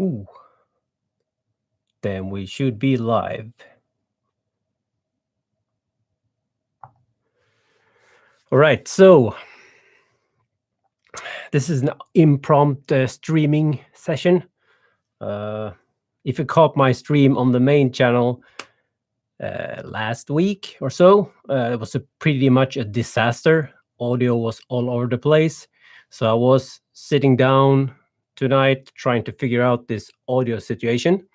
Ooh. Then we should be live. All right, so this is an impromptu streaming session. If you caught my stream on the main channel last week or so, it was pretty much a disaster. Audio was all over the place. So I was sitting down tonight trying to figure out this audio situation.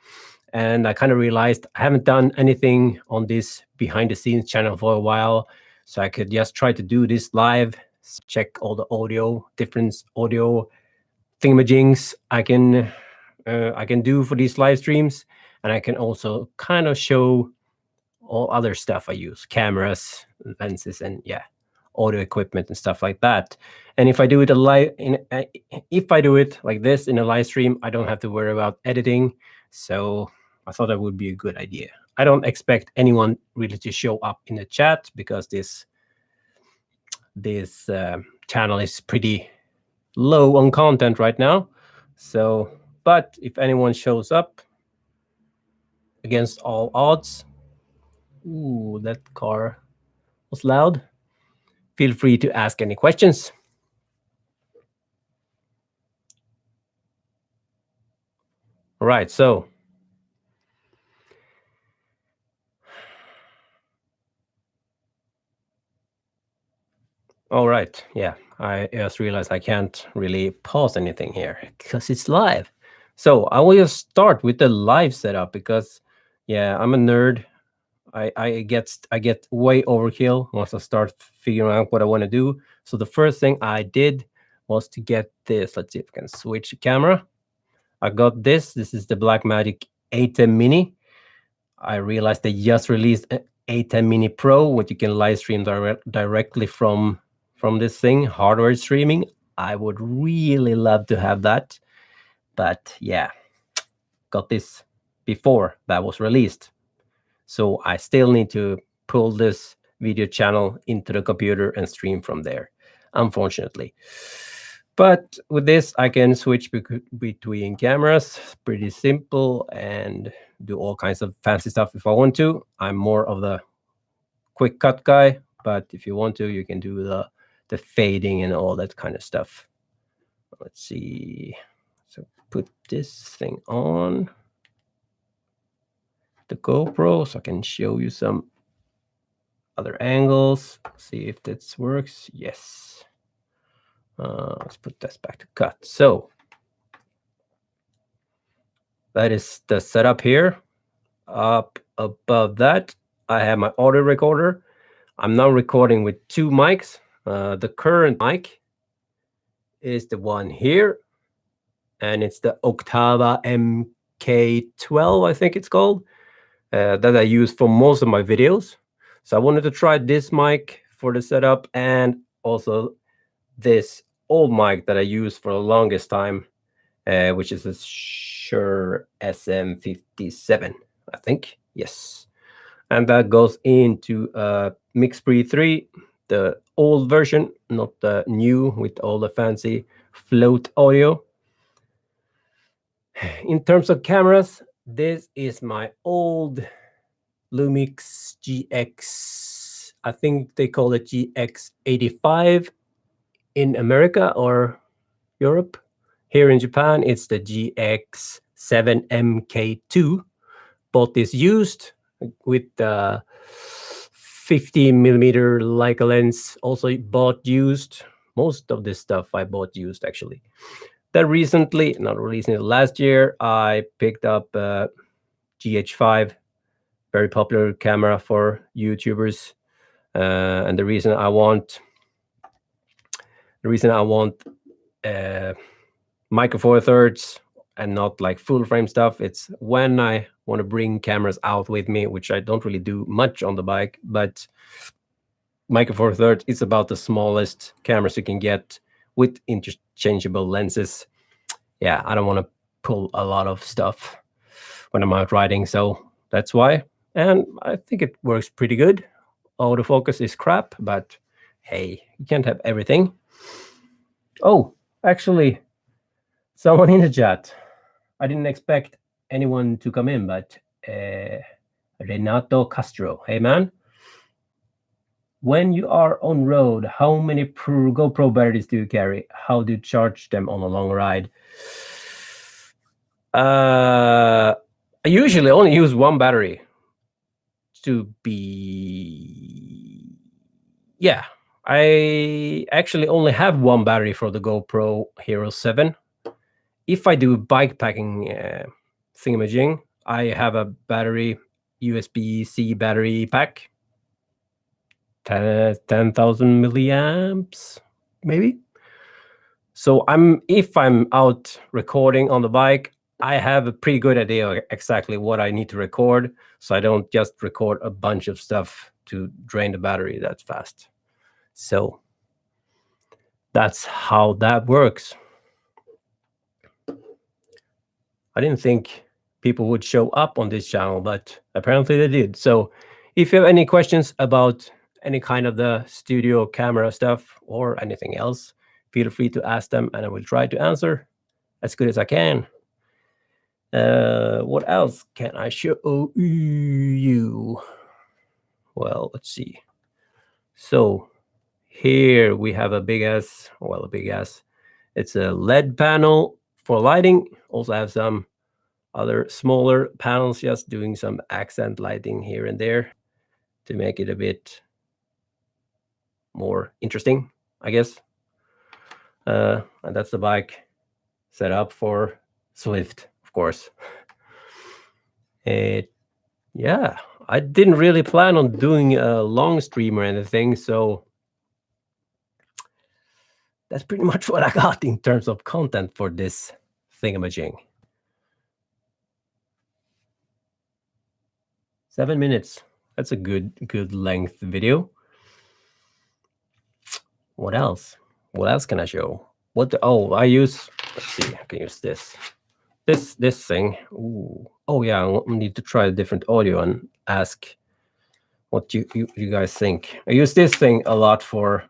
And I kind of realized I haven't done anything on this behind the scenes channel for a while. So I could just try to do this live, check all the audio, different audio thingamajings I can do for these live streams. And I can also kind of show all other stuff I use, cameras, lenses, and audio equipment and stuff like that. And if I do it if I do it like this in a live stream, I don't have to worry about editing. So I thought that would be a good idea. I don't expect anyone really to show up in the chat because this channel is pretty low on content right now. So, but if anyone shows up against all odds, ooh, that car was loud. Feel free to ask any questions. All right, so all right, yeah, I just realized I can't really pause anything here because it's live. So I will just start with the live setup because, yeah, I'm a nerd. I get way overkill once I start figuring out what I want to do. So the first thing I did was to get this. Let's see if I can switch the camera. I got this. This is the Blackmagic A10 Mini. I realized they just released an A10 Mini Pro, which you can live stream directly from this thing, hardware streaming. I would really love to have that, but yeah, got this before that was released. So I still need to pull this video channel into the computer and stream from there, unfortunately. But with this, I can switch between cameras, pretty simple, and do all kinds of fancy stuff if I want to. I'm more of the quick cut guy, but if you want to, you can do the fading and all that kind of stuff. Let's see. So put this thing on the GoPro so I can show you some other angles. See if this works. Yes. Let's put this back to cut. So that is the setup here. Up above that, I have my audio recorder. I'm now recording with two mics. The current mic is the one here, and it's the Octava MK12, I think it's called, that I use for most of my videos. So I wanted to try this mic for the setup and also this old mic that I used for the longest time, which is a Shure SM57, I think. Yes. And that goes into MixPre 3, the old version, not the new with all the fancy float audio. In terms of cameras, this is my old Lumix GX. I think they call it GX85 in America or Europe. Here in Japan, it's the GX7MK2. Bought this used with the 50mm Leica lens. Also bought used. Most of this stuff I bought used, actually. Then recently, not recently, last year, I picked up GH5, very popular camera for YouTubers. And the reason I want Micro Four Thirds and not like full frame stuff, it's when I want to bring cameras out with me, which I don't really do much on the bike, but Micro Four Thirds is about the smallest cameras you can get with interchangeable lenses. Yeah, I don't want to pull a lot of stuff when I'm out riding, so that's why. And I think it works pretty good. Autofocus is crap, but hey, you can't have everything. Oh, actually, someone in the chat I didn't expect anyone to come in, but Renato Castro, hey man. When you are on road, how many GoPro batteries do you carry? How do you charge them on a long ride? I usually only use one battery to be. Yeah, I actually only have one battery for the GoPro Hero 7. If I do bike packing thingamajig, I have a battery, USB-C battery pack, 10,000 milliamps, maybe. So if I'm out recording on the bike, I have a pretty good idea exactly what I need to record, so I don't just record a bunch of stuff to drain the battery that fast. So that's how that works. I didn't think people would show up on this channel, but apparently they did. So if you have any questions about any kind of the studio camera stuff or anything else, feel free to ask them and I will try to answer as good as I can. What else can I show you? Well, let's see. So here we have a big ass, it's a LED panel for lighting. Also have some other smaller panels, just doing some accent lighting here and there to make it a bit more interesting, I guess. And that's the bike set up for Swift, of course. Yeah, I didn't really plan on doing a long stream or anything, so that's pretty much what I got in terms of content for this thingamajig. 7 minutes. That's a good length video. What else? What else can I show? I use, let's see, I can use this thing. Ooh. Oh yeah, I need to try a different audio and ask what you guys think. I use this thing a lot for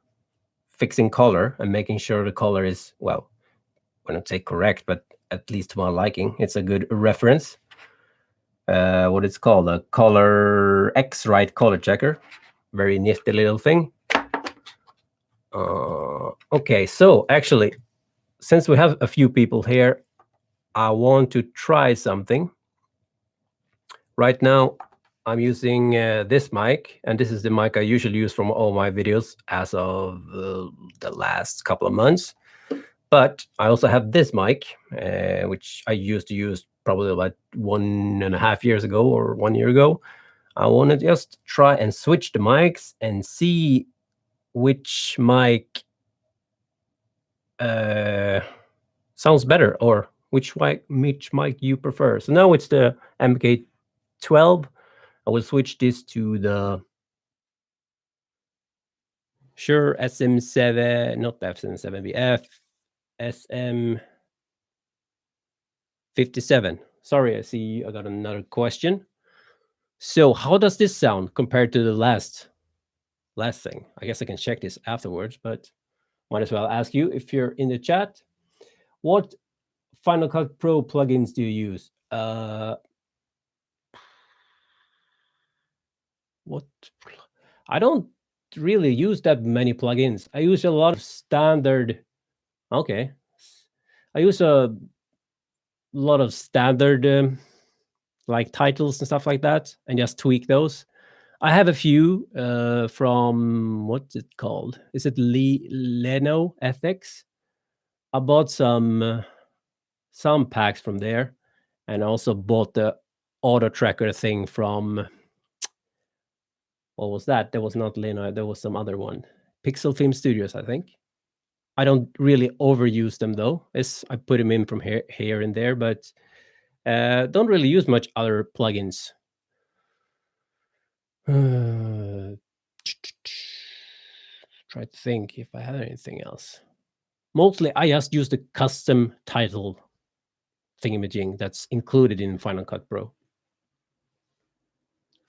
fixing color and making sure the color is, well, I wouldn't say correct, but at least to my liking. It's a good reference. What it's called, a color X-Rite color checker. Very nifty little thing. Okay, so actually, since we have a few people here, I want to try something. Right now, I'm using this mic, and this is the mic I usually use from all my videos as of the last couple of months. But I also have this mic, which I used to use probably about 1.5 years ago or 1 year ago. I want to just try and switch the mics and see which mic sounds better, or which mic you prefer. So now it's the MK12. I will switch this to the Shure SM7, not the SM7B, SM57. Sorry, I see I got another question. So how does this sound compared to the last thing? I guess I can check this afterwards, but might as well ask you if you're in the chat. What Final Cut Pro plugins do you use? What? I don't really use that many plugins. I use a lot of standard. Okay, I use a lot of standard like titles and stuff like that, and just tweak those. I have a few from, what's it called? Is it Leno FX? I bought some packs from there, and also bought the auto tracker thing from, what was that? There was not Leno, there was some other one. Pixel Film Studios, I think. I don't really overuse them though. I put them in from here and there, but don't really use much other plugins. Try to think if I have anything else. Mostly, I just use the custom title thingamajig that's included in Final Cut Pro.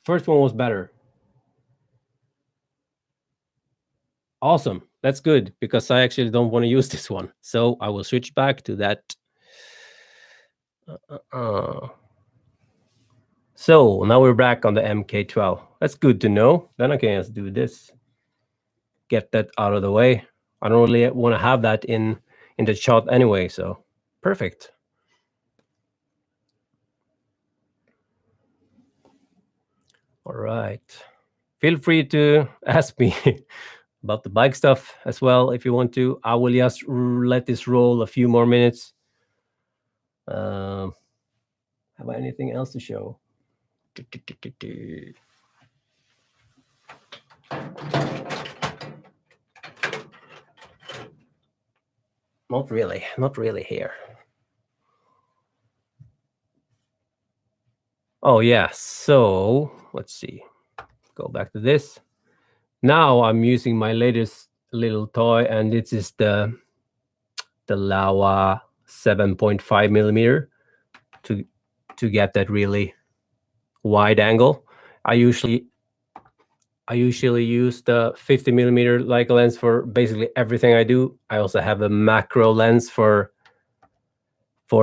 First one was better. Awesome. That's good, because I actually don't want to use this one. So I will switch back to that So now we're back on the MK12. That's good to know. Then I can just do this. Get that out of the way. I don't really want to have that in the shot anyway, so perfect. All right. Feel free to ask me about the bike stuff as well if you want to. I will just let this roll a few more minutes. Have I anything else to show? Not really here. Oh yeah, so let's see. Go back to this. Now I'm using my latest little toy, and this is the Laowa 7.5 millimeter to get that really wide angle. I usually use the 50 millimeter Leica lens for basically everything I do. I also have a macro lens for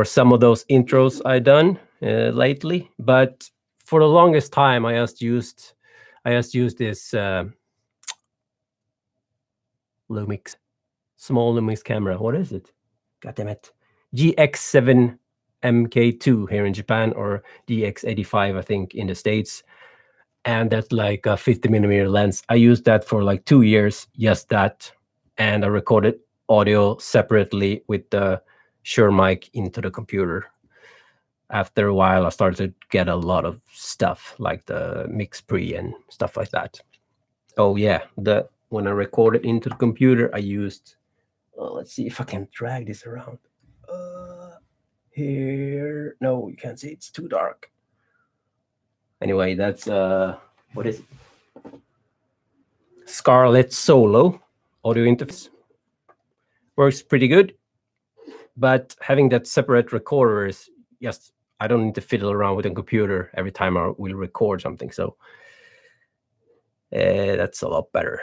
some of those intros I done lately, but for the longest time I just used this Lumix, small Lumix camera. What is it? God damn it. GX7 MK2 here in Japan, or GX85 I think in the States. And that's like a 50 millimeter lens. I used that for like 2 years, just that. And I recorded audio separately with the Shure mic into the computer. After a while, I started to get a lot of stuff like the Mix Pre and stuff like that. Oh yeah, when I recorded into the computer, I used. Let's see if I can drag this around. Here, no, you can't see. It's too dark. Anyway, that's what is it? Scarlett Solo audio interface. Works pretty good, but having that separate recorder is just, I don't need to fiddle around with a computer every time I will record something. So that's a lot better.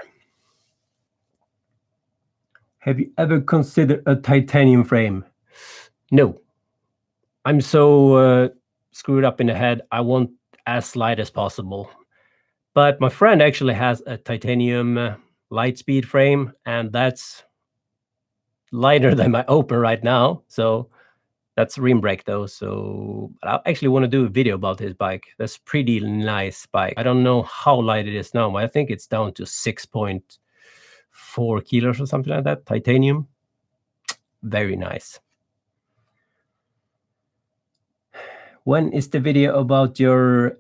Have you ever considered a titanium frame? No. I'm so screwed up in the head. I want as light as possible. But my friend actually has a titanium Lightspeed frame, and that's lighter than my Open right now. So that's rim brake though. So I actually want to do a video about his bike. That's pretty nice bike. I don't know how light it is now, but I think it's down to 6.4 kilos or something like that. Titanium. Very nice. When is the video about your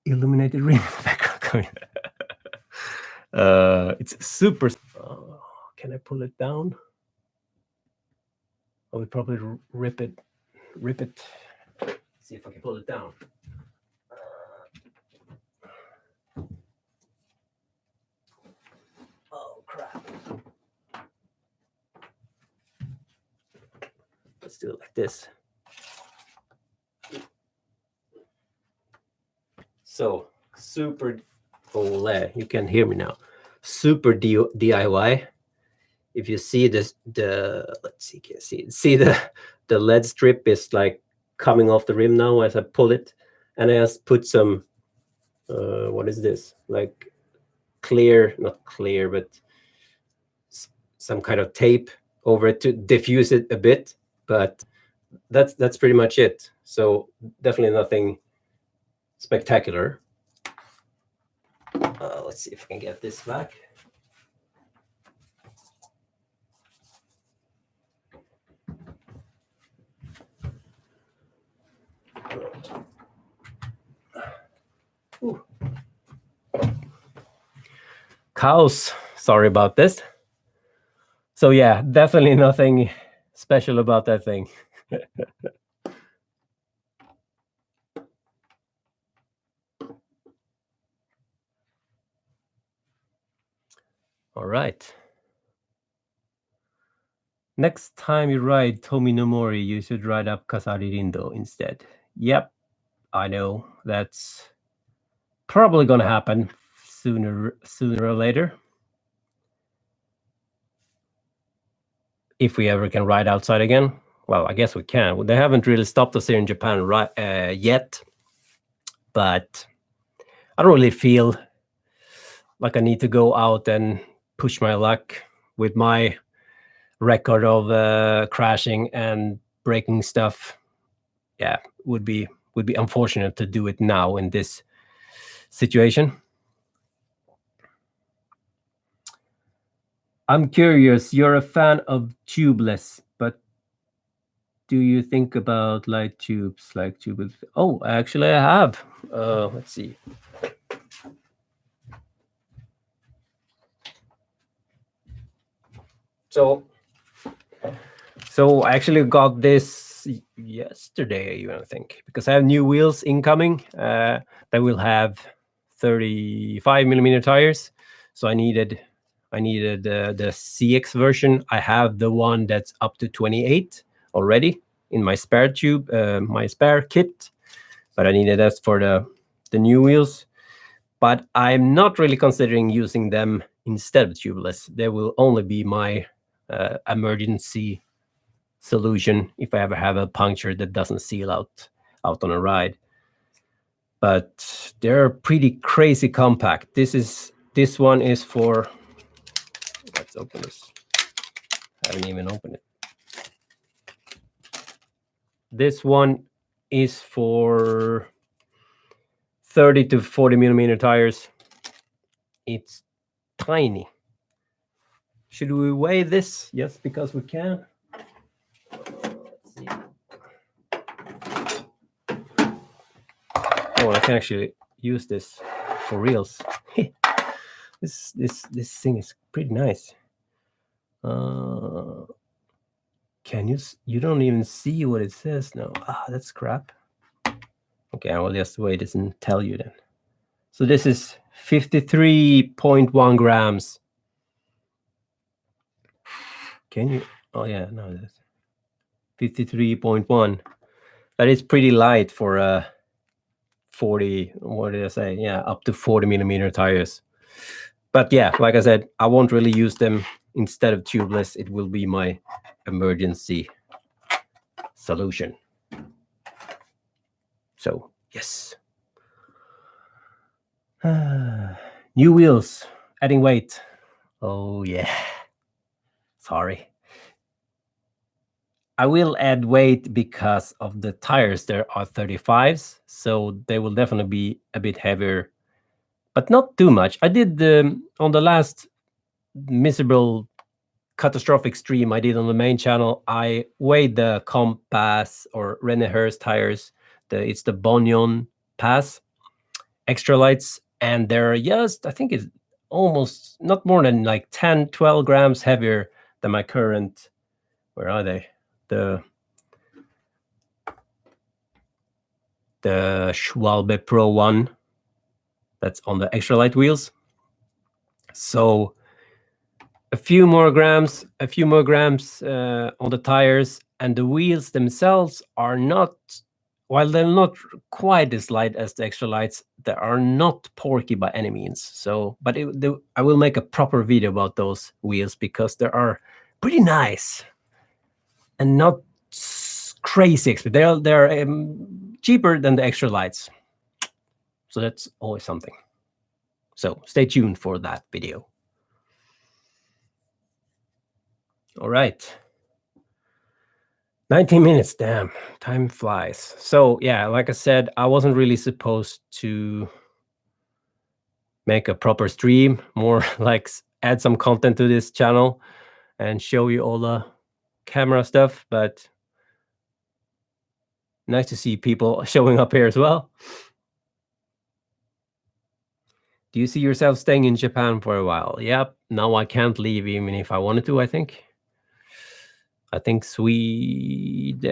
illuminated rim background? It's super. Can I pull it down? I would probably rip it. See if I can pull it down. Oh crap. Let's do it like this. So super. You can hear me now. Super DIY. If you see this, let's see, can you see the lead strip is like coming off the rim now as I pull it, and I just put some what is this, like not clear, but some kind of tape over it to diffuse it a bit. But that's pretty much it. So definitely nothing spectacular. Let's see if I can get this back. Ooh. Cows. Sorry about this. So yeah, definitely nothing special about that thing. All right. Next time you ride Tominomori, you should ride up Kasari Rindo instead. Yep, I know. That's probably gonna happen sooner or later. If we ever can ride outside again. well, I guess we can. They haven't really stopped us here in Japan yet, but I don't really feel like I need to go out and push my luck with my record of crashing and breaking stuff. Yeah, would be unfortunate to do it now in this situation. I'm curious, you're a fan of tubeless, but do you think about light tubes like tubeless? Oh, actually I have. Let's see. So I actually got this yesterday, even I think, because I have new wheels incoming that will have 35 millimeter tires. So I needed the CX version. I have the one that's up to 28 already in my spare tube, my spare kit, but I needed that for the new wheels. But I'm not really considering using them instead of tubeless. They will only be my emergency solution if I ever have a puncture that doesn't seal out on a ride. But they're pretty crazy compact. This one is for, let's open this. I haven't even opened it. This one is for 30 to 40 millimeter tires. It's tiny. Should we weigh this? Yes, because we can. Let's see. Oh, I can actually use this for reals. This thing is pretty nice. Can you don't even see what it says now. That's crap. Okay, I will just wait this and tell you then. So this is 53.1 grams. Can you? Oh yeah, no, that's 53.1. That is pretty light for a 40. What did I say? Yeah, up to 40 millimeter tires. But yeah, like I said, I won't really use them instead of tubeless. It will be my emergency solution. So yes. New wheels, adding weight. Oh yeah. Sorry. I will add weight because of the tires. There are 35s, so they will definitely be a bit heavier, but not too much. I did on the last miserable catastrophic stream I did on the main channel. I weighed the Compass or René Hurst tires. It's the Bonyon Pass extra lights, and they're just, I think it's almost not more than like 10, 12 grams heavier than my current. Where are they? The Schwalbe Pro 1 that's on the extra light wheels. So a few more grams on the tires, and the wheels themselves are not, while they're not quite as light as the extra lights, they are not porky by any means. So, but I will make a proper video about those wheels because they are pretty nice and not crazy expensive. They're cheaper than the extra lights. So that's always something. So stay tuned for that video. All right. 19 minutes, damn, time flies. So yeah, like I said, I wasn't really supposed to make a proper stream, more like add some content to this channel and show you all the camera stuff, but nice to see people showing up here as well. Do you see yourself staying in Japan for a while? Yep, now I can't leave even if I wanted to, I think. I think Sweden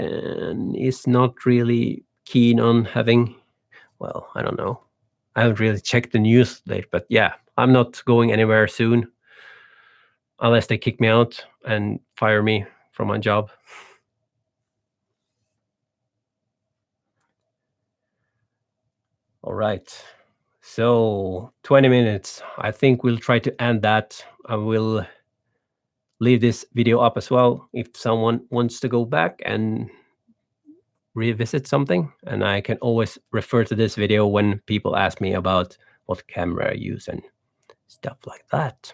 is not really keen on having, well, I don't know. I haven't really checked the news lately, but yeah, I'm not going anywhere soon unless they kick me out and fire me from my job. All right. So 20 minutes. I think we'll try to end that. I will leave this video up as well if someone wants to go back and revisit something, and I can always refer to this video when people ask me about what camera I use and stuff like that.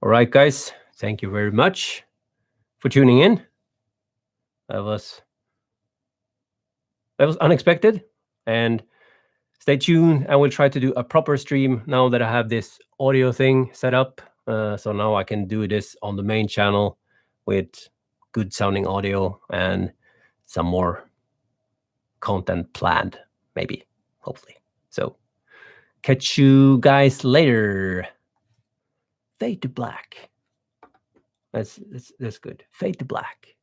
All right, guys, thank you very much for tuning in. That was unexpected, and stay tuned. I will try to do a proper stream now that I have this audio thing set up. So now I can do this on the main channel with good sounding audio and some more content planned, maybe, hopefully. So catch you guys later. Fade to black. That's good. Fade to black.